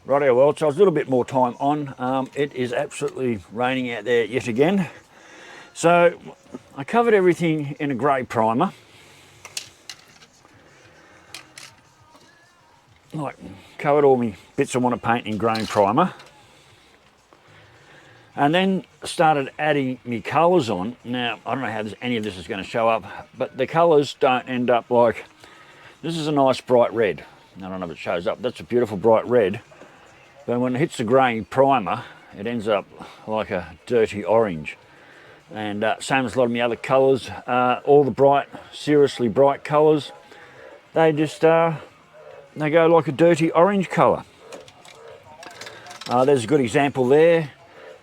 Rightio, well, so it's a little bit more time on. It is absolutely raining out there yet again. So I covered everything in a grey primer. Like, covered all my bits I want to paint in grey primer. And then started adding my colours on. Now, I don't know how any of this is going to show up, but the colours don't end up like, this is a nice bright red. I don't know if it shows up. That's a beautiful bright red. But when it hits the grey primer, it ends up like a dirty orange. And same as a lot of my other colours, all the bright, seriously bright colours, they just, they go like a dirty orange colour. There's a good example there,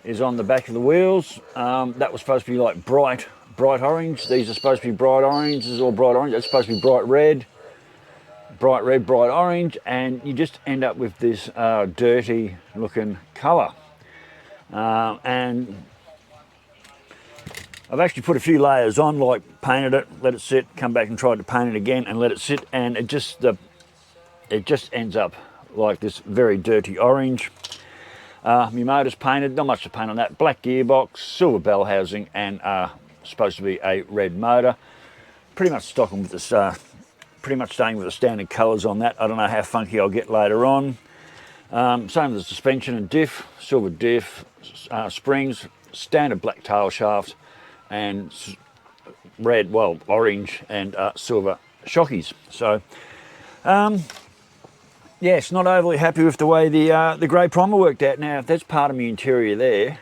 is on the back of the wheels. That was supposed to be like bright orange. These are supposed to be bright orange. This is all bright orange. That's supposed to be bright red, bright orange, and you just end up with this dirty looking colour. And I've actually put a few layers on, like painted it, let it sit, come back and tried to paint it again and let it sit, and it just ends up like this very dirty orange. My motor's painted, not much to paint on that. Black gearbox, silver bell housing, and supposed to be a red motor. Pretty much stocking with this, pretty much staying with the standard colours on that. I don't know how funky I'll get later on. Same with the suspension and diff, silver diff, springs, standard black tail shaft, and red, well, orange and silver shockies. So, yes, not overly happy with the way the grey primer worked out. Now, if that's part of my interior there,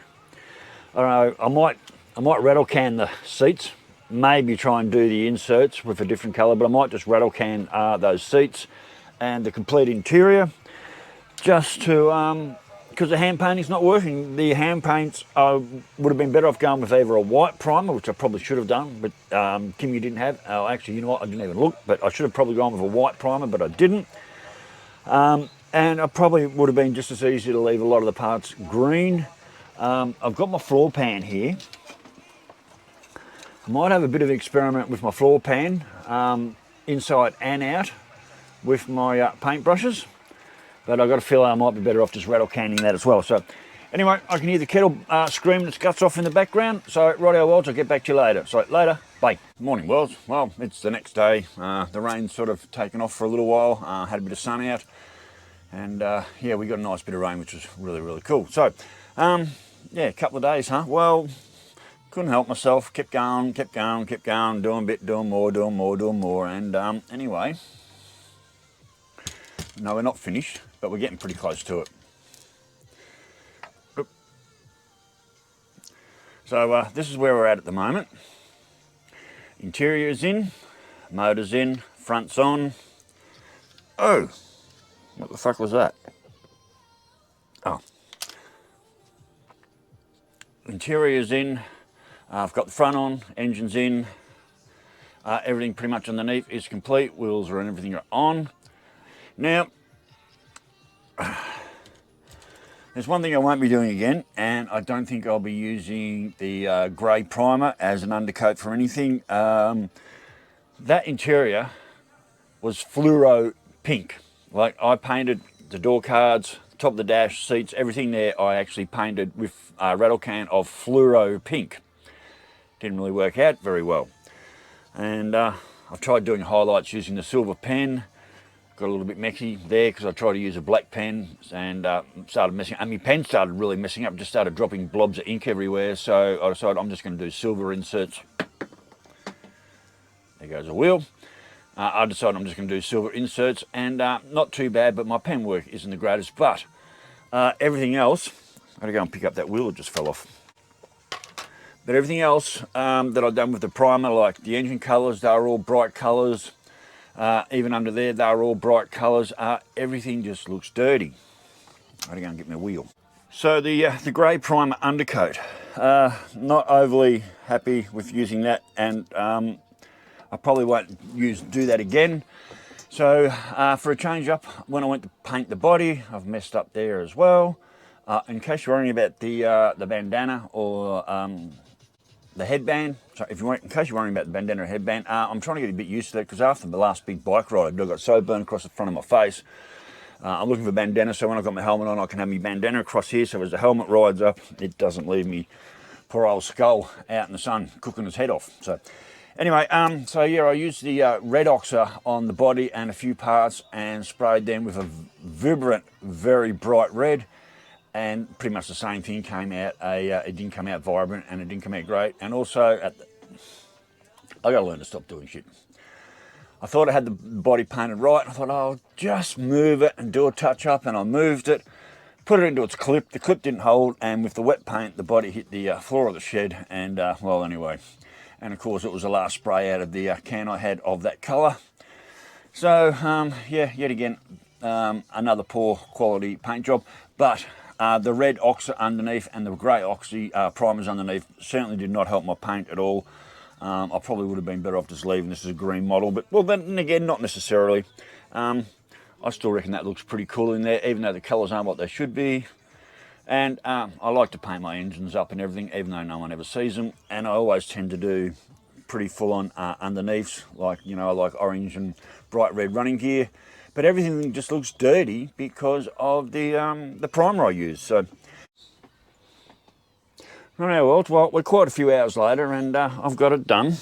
I don't know, I might rattle can the seats, maybe try and do the inserts with a different colour, but I might just rattle can those seats and the complete interior, just to, because the hand painting's not working. The hand paints would have been better off going with either a white primer, which I probably should have done, but Kim, you didn't have. Oh, actually, you know what, I didn't even look, but I should have probably gone with a white primer, but I didn't. And I probably would have been just as easy to leave a lot of the parts green. I've got my floor pan here. I might have a bit of an experiment with my floor pan, inside and out, with my paint brushes. But I've got a feeling I might be better off just rattle canning that as well. So anyway, I can hear the kettle screaming its guts off in the background. So rightio, Worlds, I'll get back to you later. So later, bye. Morning, Worlds. Well, it's the next day. The rain's sort of taken off for a little while. Had a bit of sun out. And yeah, we got a nice bit of rain, which was really, really cool. So yeah, a couple of days, huh? Well, couldn't help myself. Kept going, doing a bit, doing more. And anyway, no, we're not finished, but we're getting pretty close to it. So this is where we're at the moment. Interior's in, motor's in, front's on. Oh, what the fuck was that? Oh. Interior's in, I've got the front on, engine's in, everything pretty much underneath is complete, wheels and everything are on. Now, there's one thing I won't be doing again, and I don't think I'll be using the grey primer as an undercoat for anything. That interior was fluoro pink. Like, I painted the door cards, top of the dash, seats, everything there I actually painted with a rattle can of fluoro pink. Didn't really work out very well. And I've tried doing highlights using the silver pen. Got a little bit messy there because I tried to use a black pen and started messing up. And my pen started really messing up, just started dropping blobs of ink everywhere. So I decided I'm just going to do silver inserts. There goes a wheel. I decided I'm just going to do silver inserts, and not too bad, but my pen work isn't the greatest. But everything else, I've got to go and pick up that wheel that just fell off. But everything else that I've done with the primer, like the engine colours, they're all bright colours. Even under there, they're all bright colours. Everything just looks dirty. I've got to go and get my wheel. So the grey primer undercoat, not overly happy with using that, and I probably won't do that again. So for a change up, when I went to paint the body, I've messed up there as well. In case you're worrying about the bandana or the headband, so in case you're worrying about the bandana or headband, I'm trying to get a bit used to that, because after the last big bike ride I got so burned across the front of my face, I'm looking for bandana, so when I've got my helmet on, I can have my bandana across here, so as the helmet rides up, it doesn't leave me poor old skull out in the sun cooking its head off. So anyway, so yeah, I used the red oxer on the body and a few parts and sprayed them with a vibrant, very bright red, and pretty much the same thing came out. It didn't come out vibrant and it didn't come out great. And also, I gotta learn to stop doing shit. I thought I had the body painted right. I thought, oh, I'll just move it and do a touch up, and I moved it, put it into its clip. The clip didn't hold, and with the wet paint, the body hit the floor of the shed, and well, anyway. And of course, it was the last spray out of the can I had of that colour. So, yeah, yet again, another poor quality paint job. But the red oxy underneath and the grey oxy primers underneath certainly did not help my paint at all. I probably would have been better off just leaving this as a green model, but well, then again, not necessarily. I still reckon that looks pretty cool in there, even though the colours aren't what they should be. And I like to paint my engines up and everything, even though no one ever sees them. And I always tend to do pretty full-on underneaths, like, you know, like orange and bright red running gear. But everything just looks dirty because of the primer I use. So. Right, well, we're quite a few hours later, and I've got it done.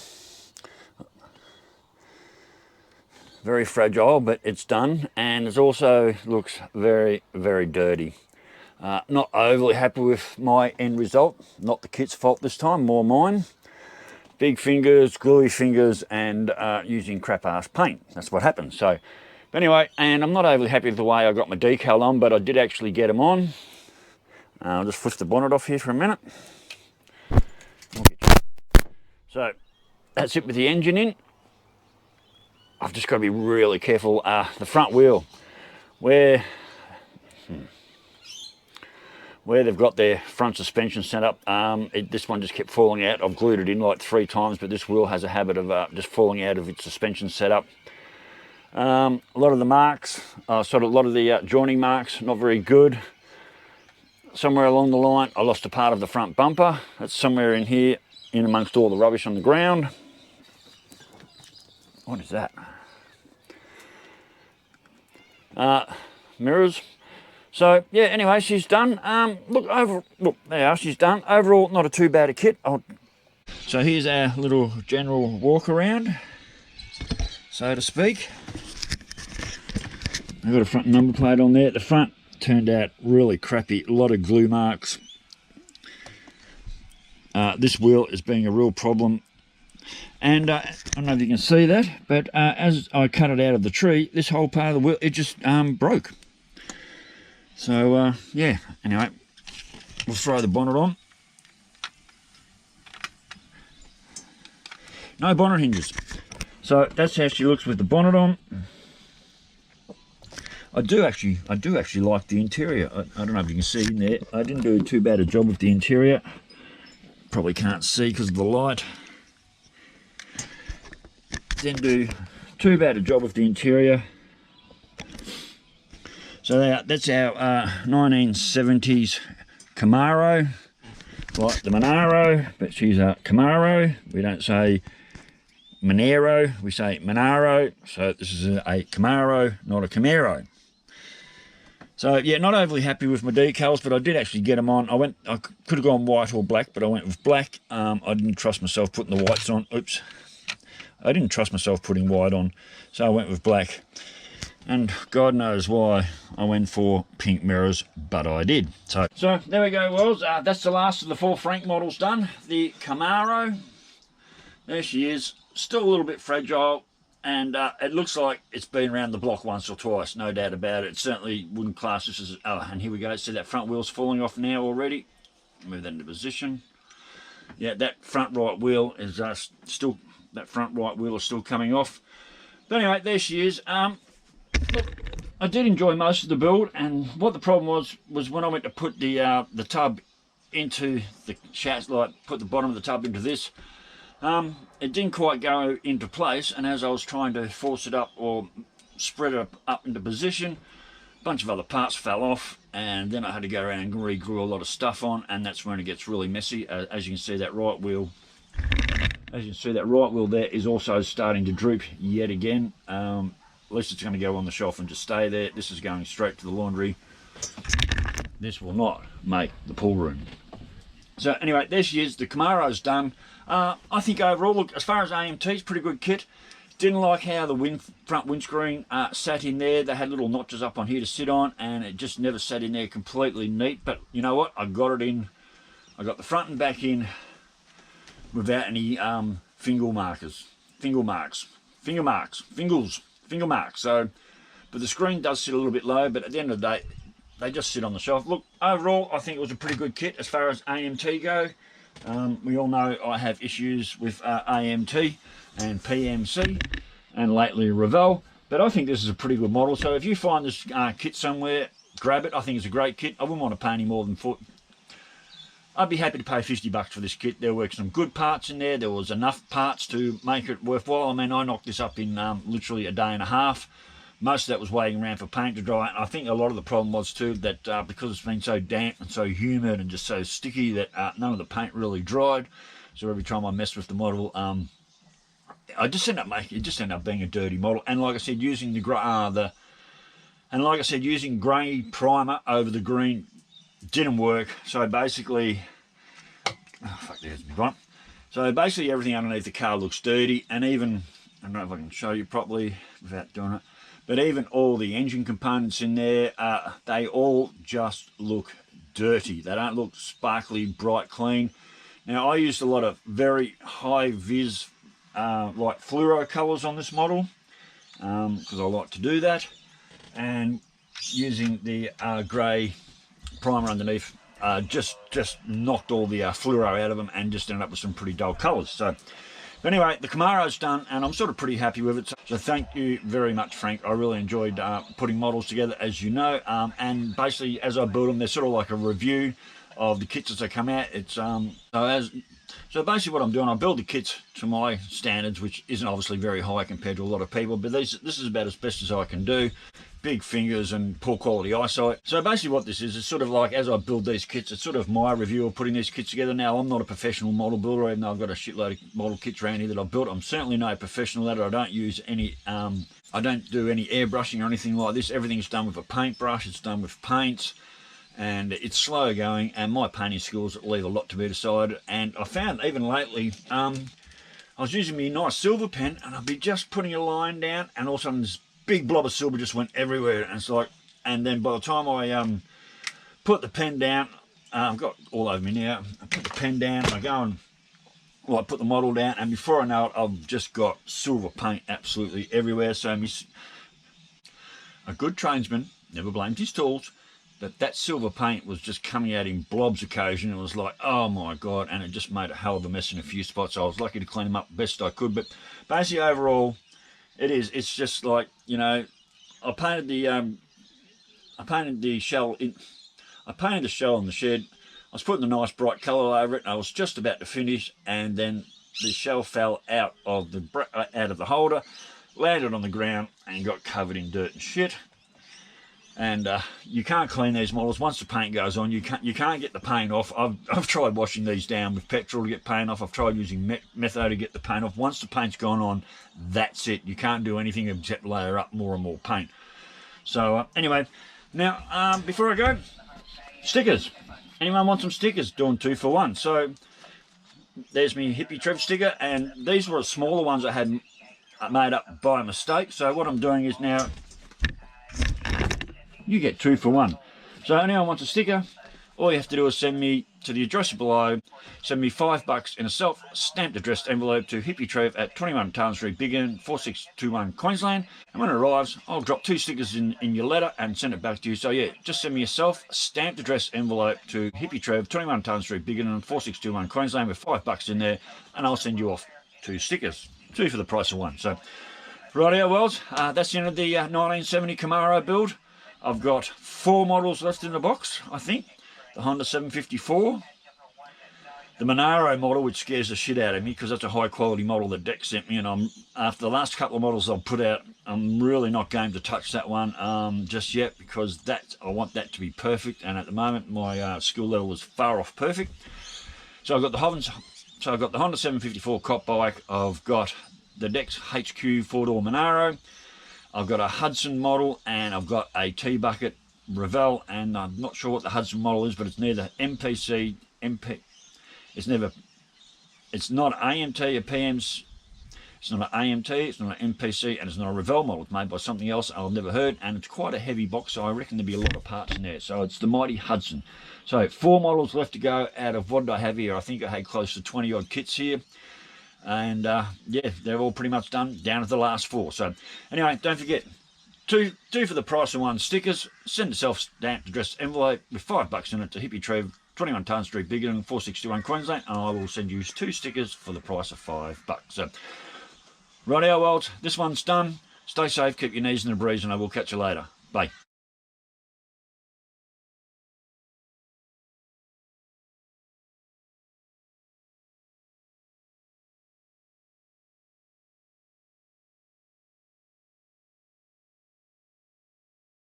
Very fragile, but it's done, and it also looks very, very dirty. Not overly happy with my end result. Not the kit's fault this time, more mine. Big fingers, gluey fingers, and using crap-ass paint. That's what happens. So, anyway, and I'm not overly happy with the way I got my decal on, but I did actually get them on. I'll just push the bonnet off here for a minute. So that's it with the engine in. I've just got to be really careful. The front wheel, where they've got their front suspension set up, this one just kept falling out. I've glued it in like 3 times, but this wheel has a habit of just falling out of its suspension setup. A lot of the marks, a lot of the joining marks, not very good. Somewhere along the line, I lost a part of the front bumper. That's somewhere in here, in amongst all the rubbish on the ground. What is that? Mirrors. So yeah, anyway, she's done. Look, there, she's done. Overall, not a too bad a kit. So here's our little general walk around, so to speak. I've got a front number plate on there. The front turned out really crappy, a lot of glue marks. This wheel is being a real problem, and I don't know if you can see that, but as I cut it out of the tree, this whole part of the wheel, it just broke. So yeah, anyway, we'll throw the bonnet on. No bonnet hinges. So that's how she looks with the bonnet on. I do actually like the interior. I don't know if you can see in there. I didn't do too bad a job with the interior. Probably can't see because of the light. Didn't do too bad a job with the interior. So that's our 1970s CAMARO, like the Monaro, but she's a CAMARO. We don't say Monero, we say Monaro. So this is a CAMARO, not a Camaro. So yeah, not overly happy with my decals, but I did actually get them on. I could have gone white or black, but I went with black. I didn't trust myself putting the whites on. Oops. I didn't trust myself putting white on, so I went with black. And God knows why I went for pink mirrors, but I did. So there we go, Wells. That's the last of the 4 Frank models done. The CAMARO, there she is. Still a little bit fragile. And it looks like it's been around the block once or twice, no doubt about it. It certainly wouldn't class this as... Oh, and here we go. See that front wheel's falling off now already. Move that into position. Yeah, that front right wheel is still... That front right wheel is still coming off. But anyway, there she is. Look, I did enjoy most of the build, and what the problem was when I went to put the tub into the chassis, like put the bottom of the tub into this, it didn't quite go into place, and as I was trying to force it up or spread it up into position, a bunch of other parts fell off, and then I had to go around and re-glue a lot of stuff on, and that's when it gets really messy. As you can see, that right wheel, there is also starting to droop yet again. At least it's going to go on the shelf and just stay there. This is going straight to the laundry. This will not make the pool room. So anyway, there she is. The CAMARO's done. I think overall, look, as far as AMT, it's pretty good kit. Didn't like how the front windscreen sat in there. They had little notches up on here to sit on, and it just never sat in there completely neat. But you know what? I got it in. I got the front and back in without any finger marks. So, but the screen does sit a little bit low. But at the end of the day, they just sit on the shelf. Look, overall, I think it was a pretty good kit as far as AMT go. We all know I have issues with AMT and PMC and lately Revell, but I think this is a pretty good model. So if you find this kit somewhere, grab it. I think it's a great kit. I wouldn't want to pay any more than I'd be happy to pay $50 for this kit. There were some good parts in there. There was enough parts to make it worthwhile. I mean, I knocked this up in literally a day and a half. Most of that was waiting around for paint to dry, and I think a lot of the problem was too that because it's been so damp and so humid and just so sticky that none of the paint really dried. So every time I messed with the model, I just ended up being a dirty model. And like I said, using using grey primer over the green didn't work. So basically, there's my one. So basically, everything underneath the car looks dirty, and even I don't know if I can show you properly without doing it. But even all the engine components in there, they all just look dirty. They don't look sparkly, bright, clean. Now, I used a lot of very high-vis, like fluoro colours on this model, because I like to do that. And using the grey primer underneath, just knocked all the fluoro out of them and just ended up with some pretty dull colours. So, but anyway, the CAMARO's done, and I'm sort of pretty happy with it. So thank you very much, Frank. I really enjoyed putting models together, as you know. And basically, as I build them, they're sort of like a review of the kits as they come out. It's so basically what I'm doing, I build the kits to my standards, which isn't obviously very high compared to a lot of people, but this is about as best as I can do. Big fingers and poor quality eyesight. So basically what this is sort of like, as I build these kits, it's sort of my review of putting these kits together. Now, I'm not a professional model builder, even though I've got a shitload of model kits around here that I've built. I'm certainly no professional at it. I don't use any, I don't do any airbrushing or anything like this. Everything's done with a paintbrush. It's done with paints, and it's slow going, and my painting skills leave a lot to be desired. And I found even lately, I was using my nice silver pen, and I'd be just putting a line down, and all of a sudden this big blob of silver just went everywhere, and it's like, and then by the time I put the pen down, I've got all over me now. I put the pen down, I go and I put the model down, and before I know it, I've just got silver paint absolutely everywhere. So a good tradesman never blames his tools, but that silver paint was just coming out in blobs occasionally. It was like, oh my god, and it just made a hell of a mess in a few spots. I was lucky to clean them up best I could, but basically overall, it's just like, you know, I painted the shell in the shed. I was putting a nice bright colour over it, and I was just about to finish, and then the shell fell out of the holder, landed on the ground, and got covered in dirt and shit. And you can't clean these models. Once the paint goes on, you can't get the paint off. I've tried washing these down with petrol to get paint off. I've tried using metho to get the paint off. Once the paint's gone on, that's it. You can't do anything except layer up more and more paint. So anyway, now before I go, stickers. Anyone want some stickers? Doing 2 for 1. So there's my Hippy Trev sticker, and these were the smaller ones I had made up by mistake. So what I'm doing is now, you get 2 for 1. So anyone wants a sticker, all you have to do is send me to the address below, send me $5 in a self-stamped addressed envelope to Hippy Trev at 21 Tarn Street, Biggin, 4621 Queensland. And when it arrives, I'll drop 2 stickers in your letter and send it back to you. So yeah, just send me a self-stamped address envelope to Hippy Trev, 21 Tarn Street, Biggin, 4621 Queensland with $5 in there, and I'll send you off 2 stickers, 2 for the price of 1. So rightio, wells, that's the end of the 1970 CAMARO build. I've got 4 models left in the box, I think. The Honda 754, the Monaro model, which scares the shit out of me because that's a high quality model that Dex sent me, and after the last couple of models I've put out, I'm really not going to touch that one just yet, because I want that to be perfect, and at the moment my skill level is far off perfect. So I've got the Honda 754 cop bike, I've got the Dex HQ 4-door Monaro, I've got a Hudson model and I've got a T-bucket Revell, and I'm not sure what the Hudson model is, but it's neither MPC, it's not AMT or PM's. It's not an AMT, it's not an MPC, and it's not a Revell model. It's made by something else I've never heard, and it's quite a heavy box, so I reckon there'll be a lot of parts in there. So it's the mighty Hudson. So 4 models left to go out of what did I have here? I think I had close to 20 odd kits here. And yeah, they're all pretty much done, down to the last 4. So anyway, don't forget, two for the price of 1 stickers. Send a self-stamped addressed envelope with $5 in it to Hippy Trev, 21 Tarn Street, Biggin, 461 Queensland, and I will send you 2 stickers for the price of $5. So rightio, well, this one's done. Stay safe, keep your knees in the breeze, and I will catch you later. Bye.